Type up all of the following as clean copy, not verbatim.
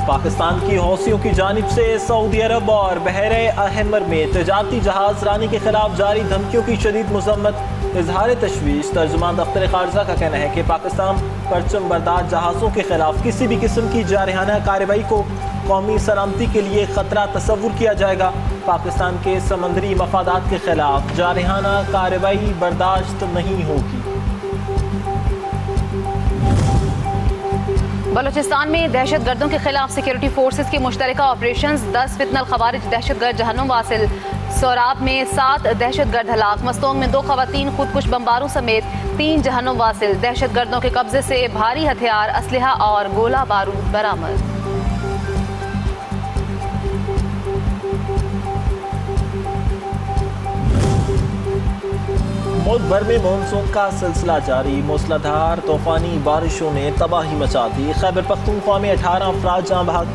पाकिस्तान की हौसियों की जानिब से सऊदी अरब और बहरे अहमर में तजारती जहाज रानी के खिलाफ जारी धमकियों की शदीद मजम्मत, इजहार तशवीश। तर्जुमान दफ्तर खारजा का कहना है कि पाकिस्तान परचम बरदार जहाज़ों के खिलाफ किसी भी किस्म की जारहाना कार्रवाई को कौमी सलामती के लिए खतरा तस्वुर किया जाएगा। पाकिस्तान के समंदरी मफादात के खिलाफ जारहाना कार्रवाई बर्दाश्त नहीं होगी। बलूचिस्तान में दहशत गर्दों के खिलाफ सिक्योरिटी फोर्सेज के मुश्तरका ऑपरेशन, 10 फितनल खवारिज दहशत गर्द जहन्नुम वासिल। सोराब में 7 दहशत गर्द हलाक। मस्तोंग में 2 खवातीन खुदकुश बमबारों समेत 3 जहन्नुम वासिल। दहशत गर्दों के कब्जे से भारी हथियार, असलहा और गोला बारूद बरामद। मुल्क भर में मानसून का सिलसिला जारी। मूसलाधार तूफानी बारिशों ने तबाही मचा दी। खैबर पख्तूनख्वा में 18 अफराद जाँ बहक,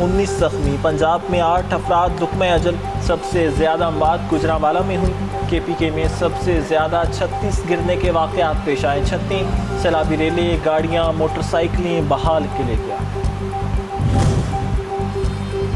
19 जख्मी। पंजाब में 8 अफराद लुक़्मा अजल। सबसे ज़्यादा अमवात गुजरांवाला में हुई। KPK में सबसे ज़्यादा 36 गिरने के वाक़यात पेश आए। 36 सैलाबी रेलें, गाड़ियाँ, मोटरसाइकिलें बहाल के लिए गया।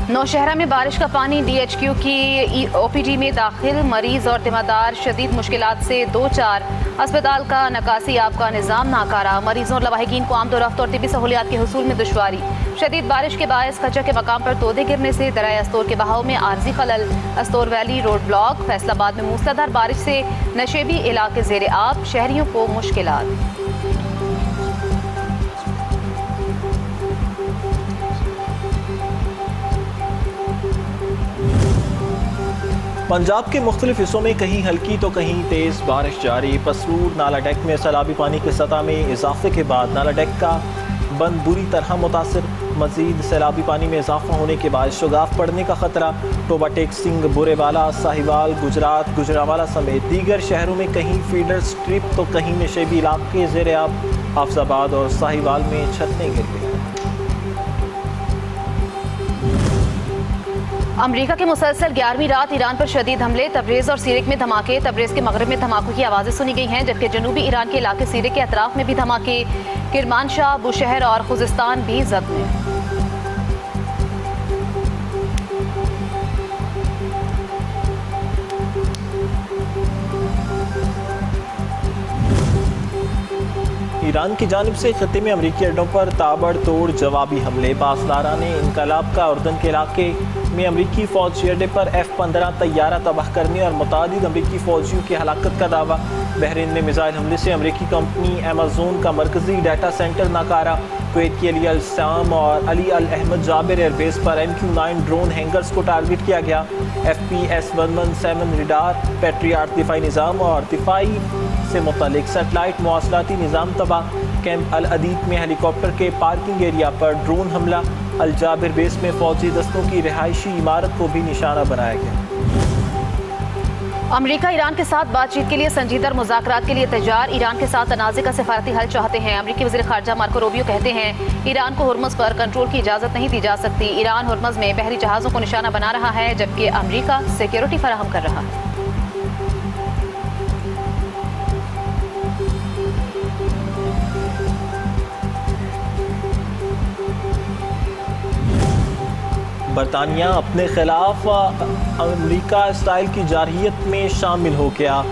नौशहरा में बारिश का पानी DHQ की OPD में दाखिल। मरीज और तीमारदार शदीद मुश्किलात से 2-4। अस्पताल का नकासी आपका निज़ाम नाकारा। मरीजों और लवाहिकीन को आमदोरफ्त और तिबी सहूलियात के हुसूल में दुश्वारी। शदीद बारिश के बायस खच्चर के मकाम पर तोदे गिरने से दरिया अस्तोर के बहाव में आर्जी खलल। Astore valley road block. Faisalabad में मूसलाधार बारिश से नशेबी इलाके ज़ेरे आब, शहरियों को मुश्किलात। पंजाब के मुख्तलिफ हिस्सों में कहीं हल्की तो कहीं तेज़ बारिश जारी। पसरूर नाला डेक में सैलाबी पानी की सतह में इजाफे के बाद नाला डेक का बंद बुरी तरह मुतासर। मजीद सैलाबी पानी में इजाफा होने के बाद शगाफ पड़ने का खतरा। टोबा टेक सिंह, बुरेवाला, साहिवाल, गुजरात, गुजरांवाला समेत दीगर शहरों में कहीं फीडर स्ट्रिप तो कहीं नशेबी इलाके ज़ेरे आब। हाफजाबाद और साहिवाल में छतें गिर गई। अमरीका के मुसलसल 11वीं रात ईरान पर शदीद हमले। तबरेज़ और सीरिक में धमाके। तबरेज़ के मगरब में धमाकों की आवाज़ें सुनी गई हैं, जबकि जनूबी ईरान के इलाके सीरिक के अतराफ में भी धमाके। किरमानशाह, बुशहर और खुजिस्तान भी जब्त में। ईरान की जानिब से खत्ते में अमरीकी अड्डों पर ताबड़तोड़ जवाबी हमले। पासदारा ने इनकलाब का उर्दन के इलाके में अमरीकी फौजी अड्डे पर F-15 तैयारा तबाह करने और मुतादिद अमरीकी फौजियों की हलाकत का दावा। बहरीन में मिसाइल हमले से अमरीकी कंपनी अमेजोन का मरकजी डाटा सेंटर नाकारा। कुवैत की अली अल साम और अली अल अहमद जाबिर एयरबेस पर MQ-9 ड्रोन हैंगर्स को टारगेट किया गया। FPS-117 रडार, पैट्रियाट दिफाई निज़ाम और दिफाई से मुतल्लिक सेटेलाइट मवासलाती निज़ाम तबाह। कैंप अल अदीद में हेलीकॉप्टर के पार्किंग एरिया पर ड्रोन हमला। अल जाबिर बेस में फौजी दस्तों की रिहायशी इमारत को भी निशाना बनाया गया। अमरीका ईरान के साथ बातचीत के लिए संजीदा मुज़ाकरात के लिए तैयार। ईरान के साथ तनाज़े का सिफारती हल चाहते हैं। अमरीकी वज़ीर ख़ारजा मार्को रूबियो कहते हैं ईरान को हुर्मुज़ पर कंट्रोल की इजाज़त नहीं दी जा सकती। ईरान हुर्मुज़ में बहरी जहाज़ों को निशाना बना रहा है, जबकि अमरीका सिक्योरिटी फराहम कर रहा है। बरतानिया अपने खिलाफ अमरीका स्टाइल की जारहियत में शामिल हो गया।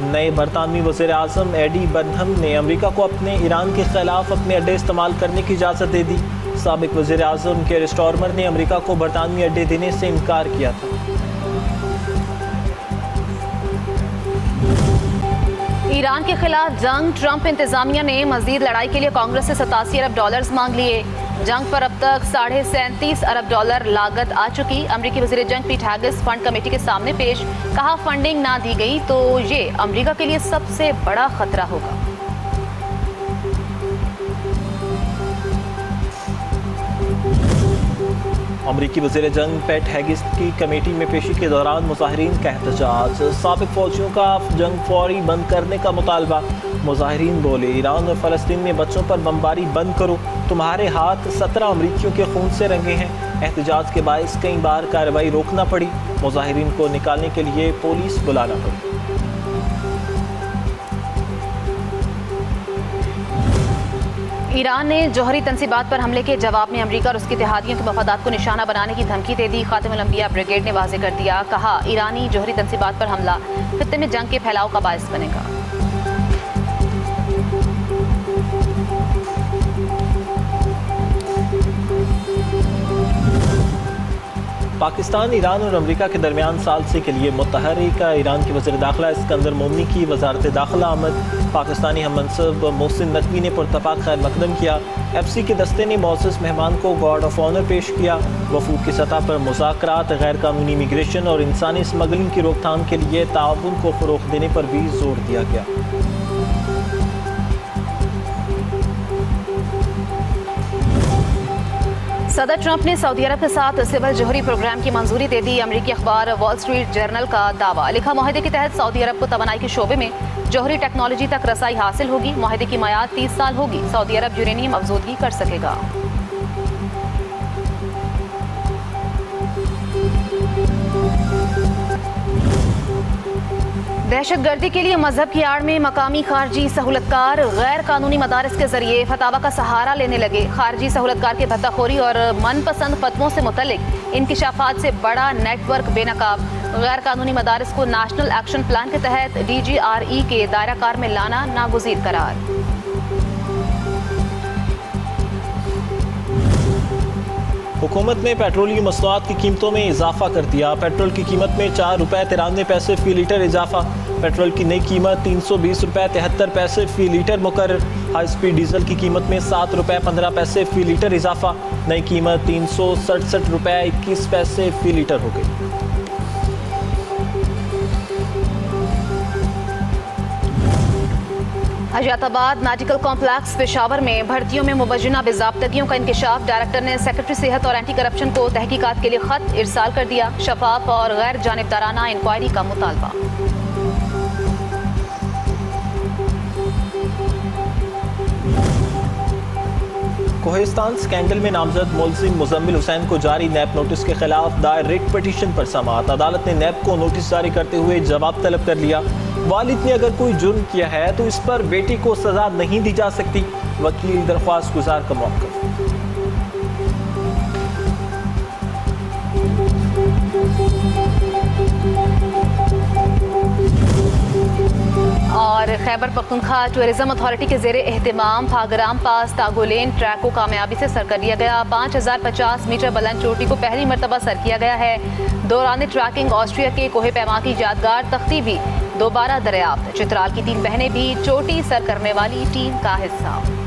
नए बरतानवी वज़ीर आज़म एडी बर्नहम ने अमरीका को अपने ईरान के खिलाफ अपने अड्डे इस्तेमाल करने की इजाज़त दे दी। साबिक वज़ीर आज़म केयर स्टारमर ने अमरीका को बरतानवी अड्डे देने से इनकार किया था। ईरान के खिलाफ जंग। ट्रंप इंतजामिया ने मजीद लड़ाई के लिए कांग्रेस से $87 अरब मांग लिए। जंग पर अब तक $37.5 अरब लागत आ चुकी। अमरीकी वज़ीर जंग पीट हैगिस फंड कमेटी के सामने पेश। कहा फंडिंग ना दी गई तो ये अमरीका के लिए सबसे बड़ा खतरा होगा। अमरीकी वज़ीर जंग पैट हैगिस की कमेटी में पेशी के दौरान मुजाहिरीन का एहतजाज। साबिक फौजियों का जंग फौरी बंद करने का मुतालबा। मुजाहिरीन बोले ईरान और फ़लस्तीन में बच्चों पर बमबारी बंद करो, तुम्हारे हाथ 17 अमरीकियों के खून से रंगे हैं। एहतजाज के बायस कई बार कार्रवाई रोकना पड़ी। मुजाहिरीन को निकालने के लिए पुलिस बुलाना पड़ी। ईरान ने जौहरी तंसीबात पर हमले के जवाब में अमेरिका और उसके इत्तेहादियों के मफादात को निशाना बनाने की धमकी दे दी। खातिमुल अंबिया ब्रिगेड ने वाज़ेह कर दिया, कहा ईरानी जौहरी तंसीबात पर हमला खित्ते में जंग के फैलाव का बायस बनेगा। पाकिस्तान, ईरान और अमेरिका के दरमियान सालसे के लिए मुतहरिका। ईरान के वज़ीर दाखिला इस्कंदर मोमनी की वजारत दाखिला आमद। पाकिस्तानी हम मनसब मोहसिन नकवी ने पुरतफाक खैर मकदम किया। FC के दस्ते ने मोअज़्ज़ज़ मेहमान को गार्ड ऑफ ऑनर पेश किया। वफूद की सतह पर मुज़ाकरात, गैर कानूनी इमिग्रेशन और इंसानी स्मगलिंग की रोकथाम के लिए ताउन को फ़रोग़ देने पर भी जोर दिया गया। सदर ट्रंप ने सऊदी अरब के साथ सिविल जौहरी प्रोग्राम की मंजूरी दे दी। अमरीकी अखबार वॉल स्ट्रीट जर्नल का दावा, लिखा मुआहदे के तहत सऊदी अरब को तवानाई के शोबे में जौहरी टेक्नोलॉजी तक रसाई हासिल होगी। मुआहदे की मियाद 30 साल होगी। सऊदी अरब यूरेनियम अफजोदगी कर सकेगा। दहशतगर्दी के लिए मजहब की आड़ में मकामी खारजी सहूलतकार गैर कानूनी मदारिस के जरिए फतावा का सहारा लेने लगे। खारजी सहूलतकार के भत्ताखोरी और मनपसंद फतवों से मुतल्लिक इंकिशाफात से बड़ा नेटवर्क बेनकाब। गैर कानूनी मदारिस को नेशनल एक्शन प्लान के तहत DGRE के दायरा कार में लाना नागुज़ीर करार। हुकूमत ने पेट्रोलियम मसनूआत की कीमतों में इजाफा कर दिया। पेट्रोल की कीमत में ₹4.93 फी लीटर इजाफा। पेट्रोल की नई कीमत ₹320.73 फी लीटर मुकर्रर। हाई स्पीड डीजल की कीमत में ₹7.15 फी लीटर इजाफा। नई कीमत ₹367.21 फी लीटर हो गई। हजाताबाद मेडिकल कॉम्प्लेक्स पेशावर में भर्तियों में मुबज्जिना बेज़ाब्तगियों का इंकशाफ। डायरेक्टर ने सेक्रेटरी सेहत और एंटी करप्शन को तहकीकात के लिए खत इरसाल कर दिया। शफाफ और गैर जानिबदाराना इंक्वायरी का मुतालबा। कोहिस्तान स्कैंडल में नामजद मुलजिम मुजम्मिल हुसैन को जारी नैब नोटिस के खिलाफ दायर रिट पिटीशन पर समाअत। अदालत ने नैब को नोटिस जारी करते हुए जवाब तलब कर लिया। वालिद ने अगर कोई जुर्म किया है तो इस पर बेटी को सजा नहीं दी जा सकती। वकील दरख्वास्त गुजार का मौक़िफ़। और खैबर पख्तूनख्वा टूरिज्म अथॉरिटी के ज़ेरे एहतिमाम फागराम पास तागोलेन ट्रैक को कामयाबी से सर कर लिया गया। 5050 मीटर बुलंद चोटी को पहली मरतबा सर किया गया है। दौरान ट्रैकिंग ऑस्ट्रिया के कोहे पैमा की यादगार तख्ती भी दोबारा दरियाफ्त। चित्राल की 3 बहनें भी चोटी सर करने वाली टीम का हिस्सा।